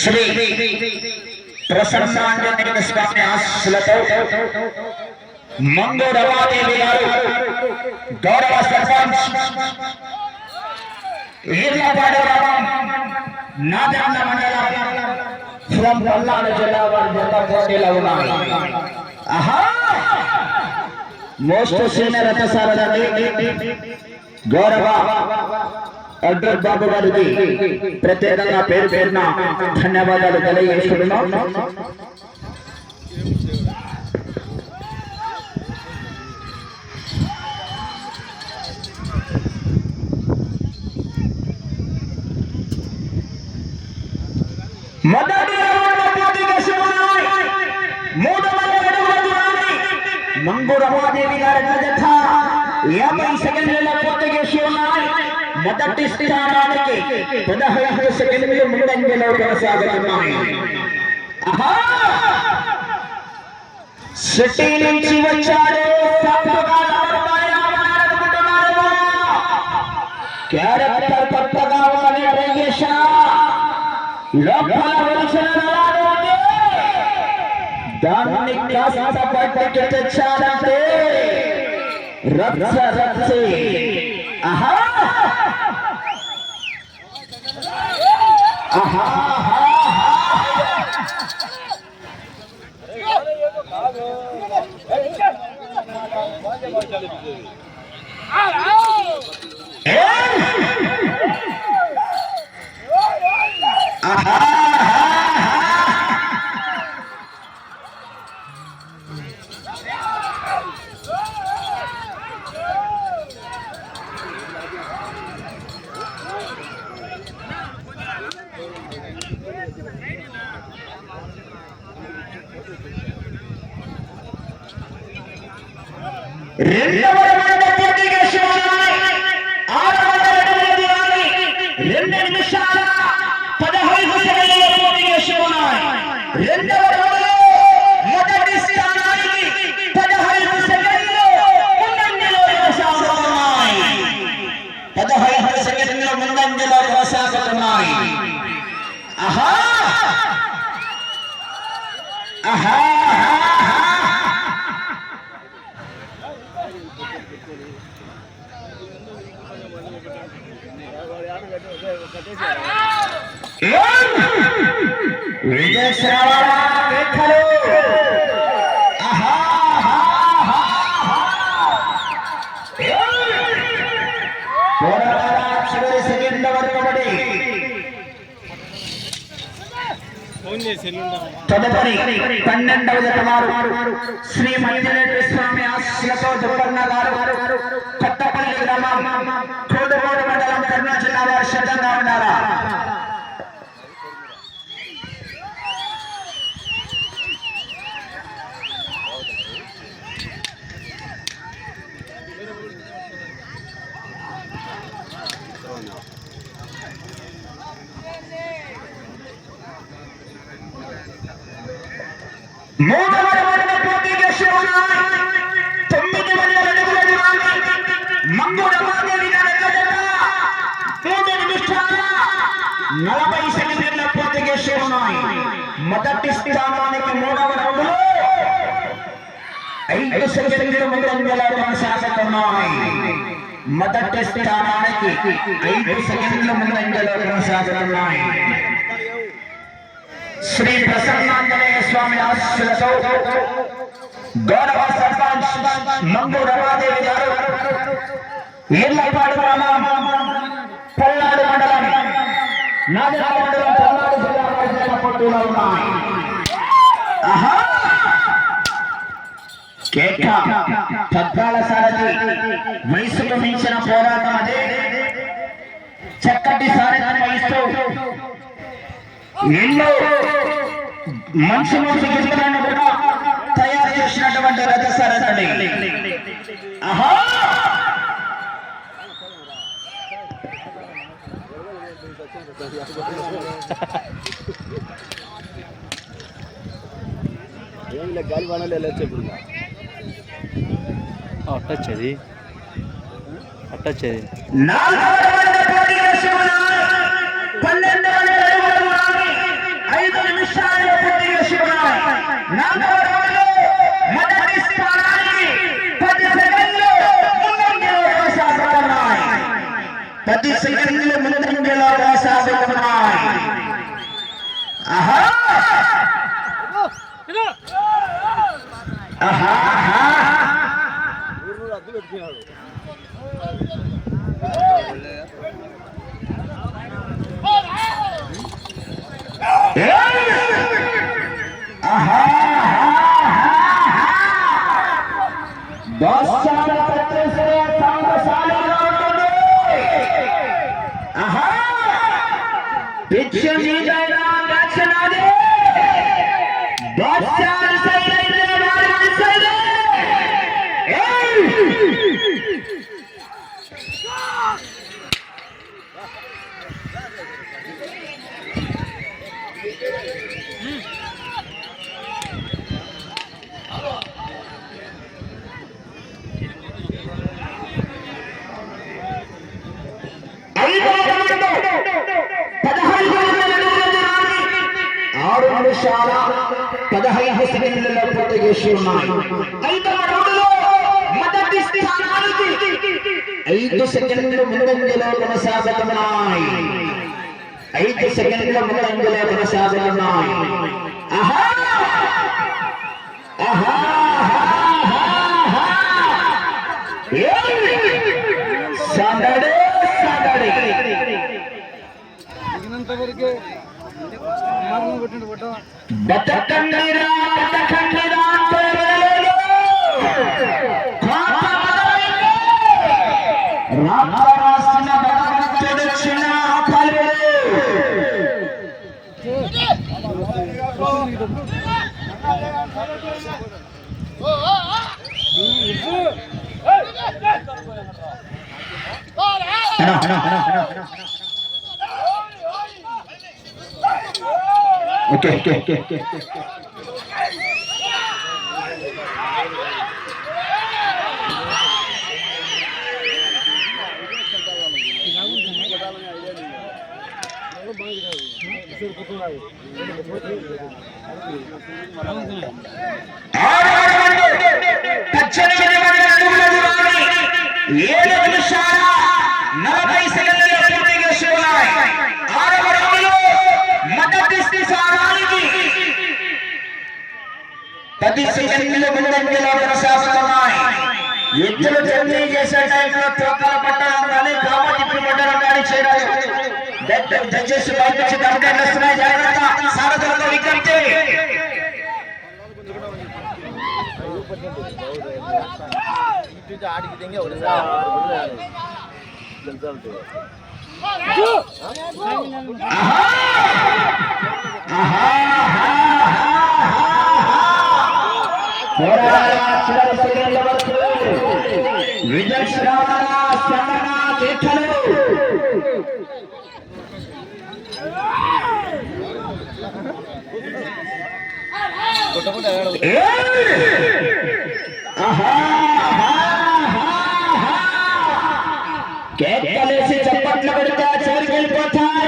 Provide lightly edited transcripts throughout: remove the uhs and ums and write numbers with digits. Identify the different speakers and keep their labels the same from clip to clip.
Speaker 1: శ్రీ ప్రసన్నాంజనేయ స్వామి ఆశీస్సులతో మంగు రమాదేవి గారు గౌరవ సర్పంచ్ ఈర్లపాడు గ్రామం నాదన్న మండలం ఫ్రం పల్నాడు జిల్లా వారి జత పోటీలో ఉన్నాయి. మోస్ట్ సీనియర్ రథసారథి గౌరవ అడ్రస్ బాబు గారికి ప్రత్యేకంగా పేరు పేరున ధన్యవాదాలు తెలియజేస్తున్నాం. మొదటి మంగు రమాదేవి గారి జత 50 సెకండ్ల పోటీకి ఉన్నాయి. మొదటి స్థానానికి 15 సెకండ్లు ముందంజలో కొనసాగుతున్నాయి. సిటీ నుంచి వచ్చాడు క్యారెక్టర్ కొత్తగా ఉందని ట్రై చేశా లోపల దాన్ని కాస్త పట్టుకు తెచ్చాడంటే రచ్చ రచ్చే. ఆహా ఆహా రెండవ పోటీకి శివనాయ్ 2 నిమిషాల 15 సెకండ్ల పోటీకి శివనాయ్ రెండవ మొదటి స్థానానికి 15 సెకండ్లు ముందంజలో కొనసాగుతున్నాయి. 15 సెకండ్లు ముందంజలో కొనసాగుతున్నాయి. ఆహా ఆహా విజయ శ్రావణ రేఖలు చివరి సెకండ్ల వరకు తదుపరి 12వ జత వారు శ్రీ మంజులేశ్వర స్వామి ఆశీస్సులతో దుర్గన్న గారు కొత్తపల్లి గ్రామం కోడుగోడు మండలం కర్నూలు జిల్లా వారు సిద్ధంగా ఉన్నారా? మూడవ పోటీకి శివనాయ్ 9 అడుగుల దూరాన్ని మంగు రమాదేవి గారి జత 3 నిమిషాల 40 సెకండ్ల పోటీకి శివనాయ్ మొదటి స్థానానికి 3వ రౌండ్లో 5 సెకండ్ల ముందంజలో కొనసాగుతున్నాయి. మొదటి స్థానానికి 5 సెకండ్ల ముందంజలో కొనసాగుతున్నాయి. శ్రీ ప్రసన్నాంజనేయ స్వామి ఆశీస్సులతో గౌరవ సర్పంచ్ మంగు రమాదేవి గారు ఈర్లపాడు గ్రామం పల్నాడు మండలం నాదన్న మండలం పల్నాడు జిల్లా వారి పోటీలో ఉన్నాయి. కేక పద్నాల సారథి వయసుకు మించిన పోరాటం అదే చక్కటి సారథ్యం వహిస్తూ ఎన్నో మంచి మంచి గిరికలను కూడా తయారు చేసినటువంటి రథసారథి. ఆహా గాలి వానలు ఎలా చెప్పు అట్టొచ్చేది 12 సెకండ్ల ముందంజలో కొనసాగుతున్నాయి. ఆహా ఆహా నిమిషాల 15 సెకండ్లలో పూర్తి చేసి ఉన్నాయి. 5వ రౌండ్లో మొదటి స్థానానికి 5 సెకండ్ల ముందంజలో కొనసాగుతున్నాయి. 5 సెకండ్ల ముందంజలో కొనసాగుతున్నాయి. ఆహా ఆహా సందడి సందడి బతకండిరా బతకండిరా రామరాసిన భగవంతుడు క్షణ పలుడు Okay. ఎద్దులు జర్నీ చేసే టైంలో తోకలు పట్టడం కానీ కామ తిప్పి పట్టడం కానీ చేయడం జడ్జెస్ బయట నుంచి కంప్లైంట్ వస్తున్నాయి. జాగ్రత్త సారథులతో విజ్ఞప్తి. విజయ్ శ్రావణ శ్రవణ చేఠలు కేకలేసి చప్పట్లు పెడితే చివరికి వెళ్ళిపోతారు.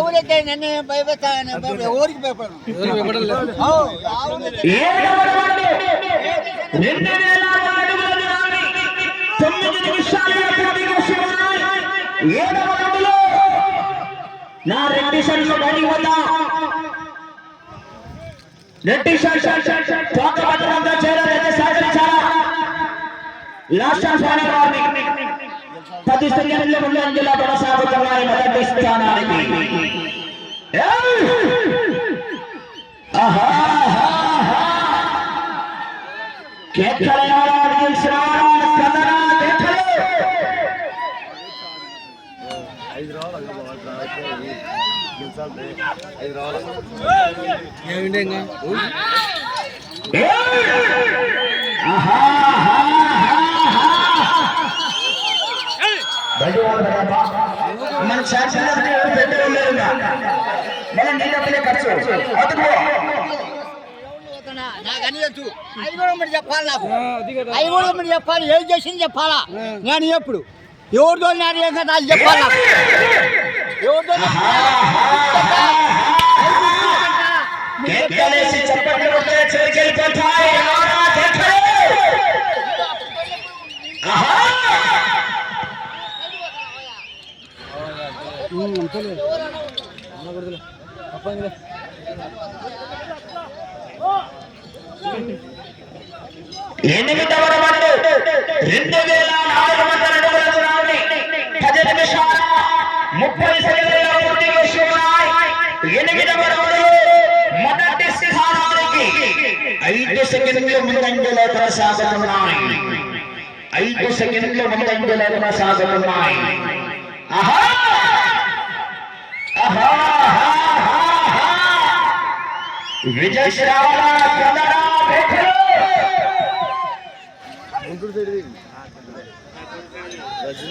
Speaker 2: ఊరికే నన్ను భయపెట్టాను, ఊరికి భయపడను.
Speaker 1: 9 నిమిషాలుగా నా రెడ్డి షర్ట్లు బయటికి పోతా. రెడ్డి షర్ట్ తోక పట్టడంతో చేరాలైతే సహకరించాలా. లాస్ట్ 10 సెకండ్ల ముందంజలో కొనసాగుతున్నాయి మొదటి స్థానానికి. మన శాసనాన్ని పెట్టలేదు మనం నీళ్ళే ఖర్చు అదుకో
Speaker 2: నాకు అవి కూడా మీరు చెప్పాలి. నాకు అవి కూడా మీరు చెప్పాలి. ఏం చేసింది చెప్పాలా. నేను ఎప్పుడు ఎవరితో నేను ఏం కదా అది చెప్పాలి. నాకు ఎవరితో
Speaker 1: కేకలేసి చప్పట్లు కొట్టే చెరికెళ్ళిపోతాయి రారా కేకలే ఆహా ఎనిమిదవ రౌండ్ 2400 అడుగుల దూరాన్ని 10 నిమిషాల 30 సెకండ్ల పూర్తి చేసి ఉన్నాయి. ఎనిమిదవ రౌండ్ మొదటి స్థానానికి 5 సెకండ్ల ముందంజలో కొనసాగుతున్నాయి. 5 సెకండ్ల ముందంజలో కొనసాగుతున్నాయి. ఆహా ఆహా విజయ శ్రావణ కన్నడ భేఖలు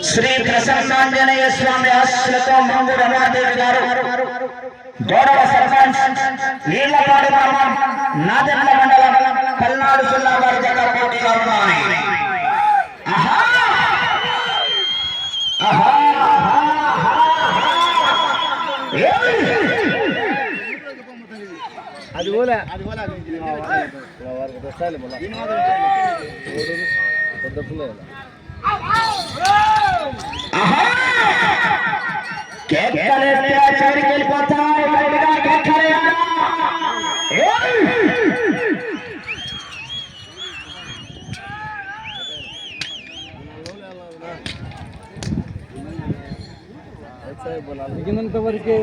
Speaker 1: శ్రీ ప్రసన్నాంజనేయ స్వామి ఆశీస్సులతో మంగు రమాదేవి గారు గౌరవ సర్పంచ్ నీళ్లపాడు గ్రామం నాదెండ్ల మండలం పల్నాడు జిల్లా వారి దగ్గర పోటీగా ఉన్నాయి. ఆహా ఆహా
Speaker 2: అది పోలే
Speaker 1: వెళ్ళిపోతాయి
Speaker 2: మిగిలినంత వరకు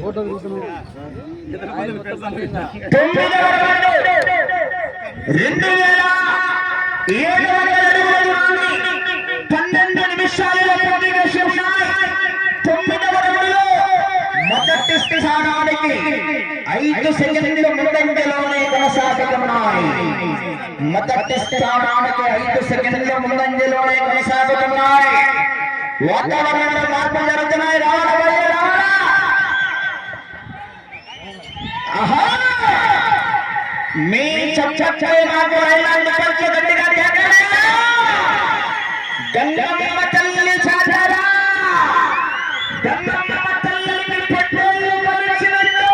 Speaker 2: ఫోటో తీసుకున్నాం.
Speaker 1: 12 నిమిషాలలో పూర్తి చేసి ఉన్నాయి. 9వ రౌండ్లో మొదటి స్థానానికి 5 సెకండ్ల ముందంజలోనే కొనసాగుతున్నాయి. మొదటి స్థానానికి 5 సెకండ్ల ముందంజలోనే కొనసాగుతున్నాయి. వాతావరణంలో మార్పులు జరుగుతున్నాయి. ఆహా మీ చప్పై నాకు ఐలాండ్ పట్ల గట్టిగా గంగమ్మ తల్లి చాటారా గంగమ్మ తల్లిని పట్టేలు కలిసినట్టు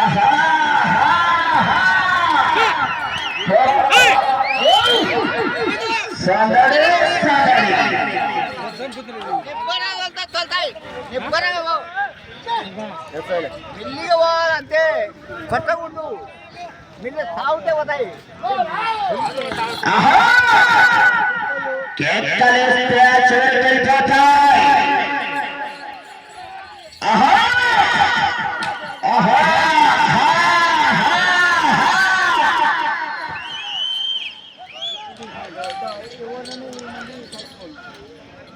Speaker 1: ఆహా సందడి సందడి
Speaker 2: మెల్లిగా పోవాలంటే కొట్టకూడదు. మిల్ల తాగితే పోతాయి.
Speaker 1: కేకలేస్తే చెరికెళ్ళిపోతాయి. ఆహా ఆహా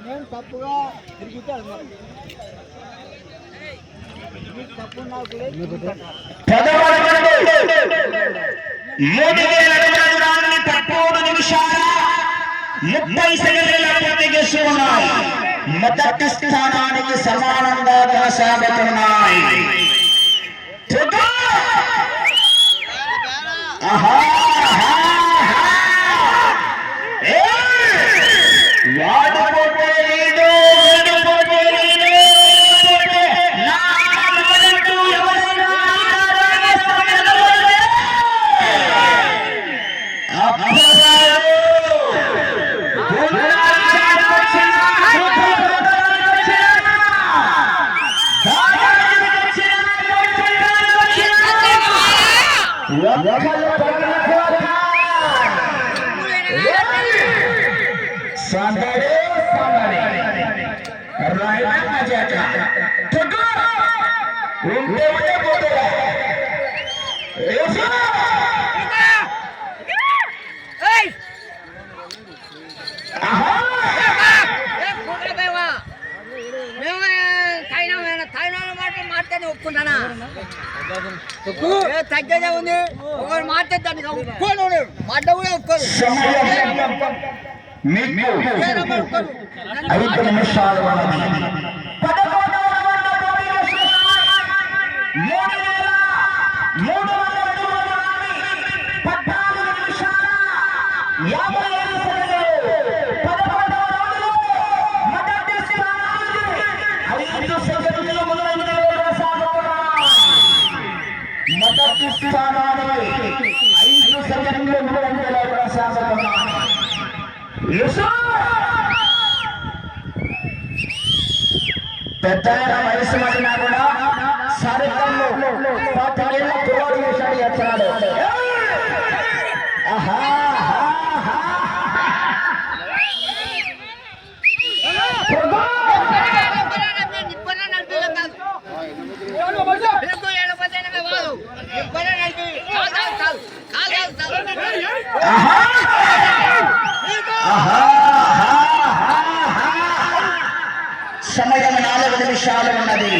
Speaker 2: నేను తప్పుగా తిరిగితే తప్పు నాకు
Speaker 1: 13 నిమిషాల 30 సెకండ్ల పూర్తి చేసి ఉన్నాయి. మొదటి స్థానానికి సమానంగా కొనసాగుతున్నాయి. ఆహా వాడుకోటే లేదు వాడుకోటే లేదు సందడి సందడి రైట్ మజాక టుకు ఉంటే ఉంటే పోతరా ఏసా ఏయ్ ఆహా ఏ పోగల బేవా మేము తైనా మాటని ఒప్పుకుంటానా తగ్గదే ఉంది. ఒకరు మాట్లాడతాను ఒప్పుకోను మాట కూడా ఒప్పుకోరు. 5 నిమిషాలు మొదటి స్థానానికి 5 సెకండ్లు ముందంజలో కొనసాగుతున్నాయి. పెద్ద వయసు మధ్యన కూడా సారథ్యంలో 10 ఏళ్ల కుర్రాడు చేశాడు ఎత్తాడు. సమయం 4 నిమిషాలు ఉన్నది.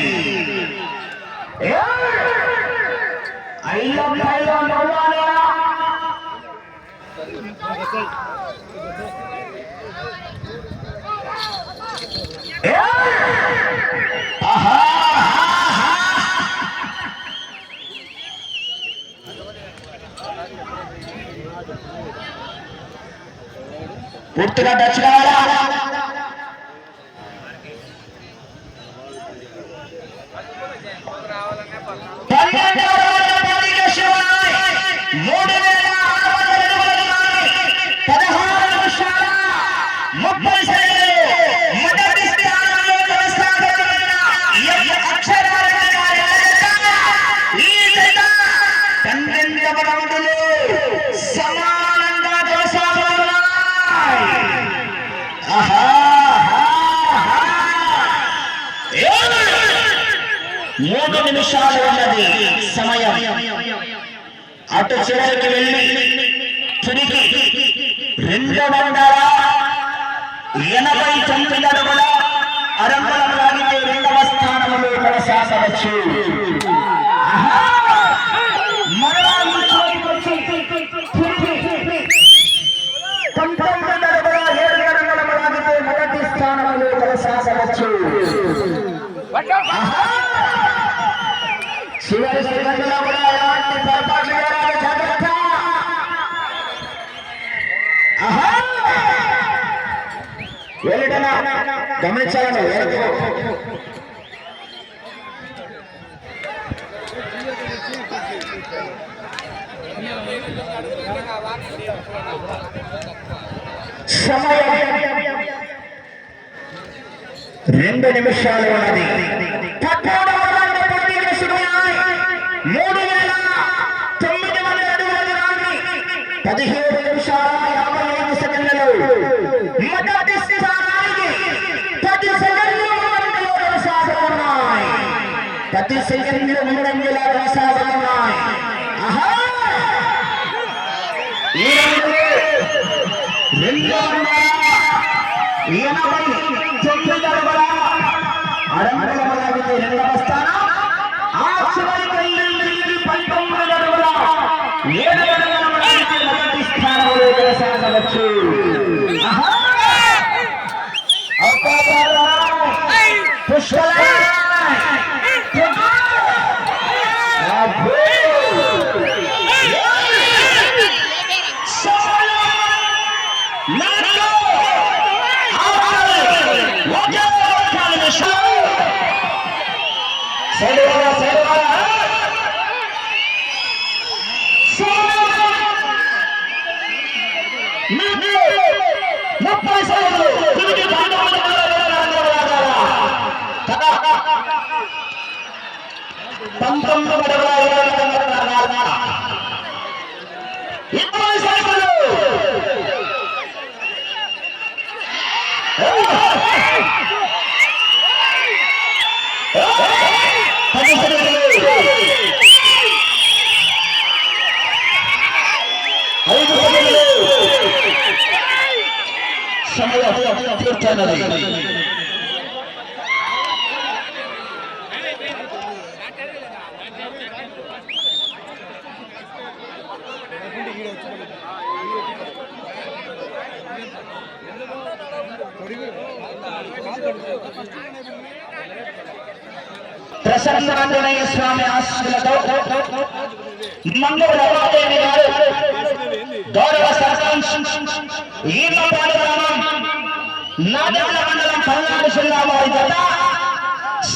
Speaker 1: పూర్తిగా టచ్ కావాలా? సమానంగా కొనసాగుతున్నాయి. 3 నిమిషాలు ఉన్నది సమయం. అటు చివరికి వెళ్ళి తిరిగి 289 అడుగుల అరంగుళం లాగితే 2వ స్థానంలో కొనసాగవచ్చు. మరలా ఈ చోటుకు వచ్చి 19 అడుగుల 7 అడుగులం లాగితే మొదటి స్థానంలో కొనసాగవచ్చు. చివరి సెకండ్లో కూడా ఎలాంటి పొరపాట్లు జరగాలి, జాగ్రత్త. వెళ్ళటనా గమనించాలను. సమయం 2 నిమిషాలు ఉన్నది. 3,900 అడుగుల దూరాన్ని 17 నిమిషాల 55 సెకండ్లలో మొదటి స్థానానికి 10 సెకండ్లు ముందంజలో కొనసాగుతున్నాయి. 10 సెకండ్లు ముందంజలో కొనసాగుతున్నాయి. 289 అడుగుల అరంగుళం లాగితే 2వ స్థానం. ఆ చివరికి 19 అడుగుల 7 అడుగులం లాగితే మొదటి స్థానంలో కొనసాగవచ్చు. సమయం పూర్తయినది. ప్రసన్నాంజనేయ స్వామి ఆశీస్సులతో మంగళ రమాదేవి గారు గౌరవ సర్పంచ్ ఈర్లపాడు గ్రామం నాదెండ్ల మండలం పల్నాడు జిల్లా వారి జత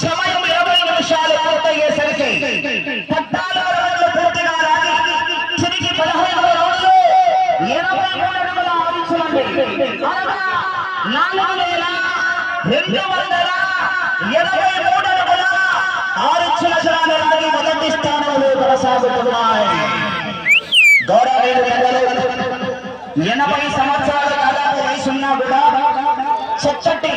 Speaker 1: సమయం 20 నిమిషాలు పూర్తయ్యేసరికి 14 23 అడుగుల 6 ఇంచులండి. అనగా 4,283 అడుగుల 6 ఇంచుల శరాన్ని మొదటి స్థానంలో కొనసాగుతున్నాయి. గౌరవనీయులు పెద్దలు 80 సంవత్సరాల దాదాపు వయసున్నా కూడా చచ్చటి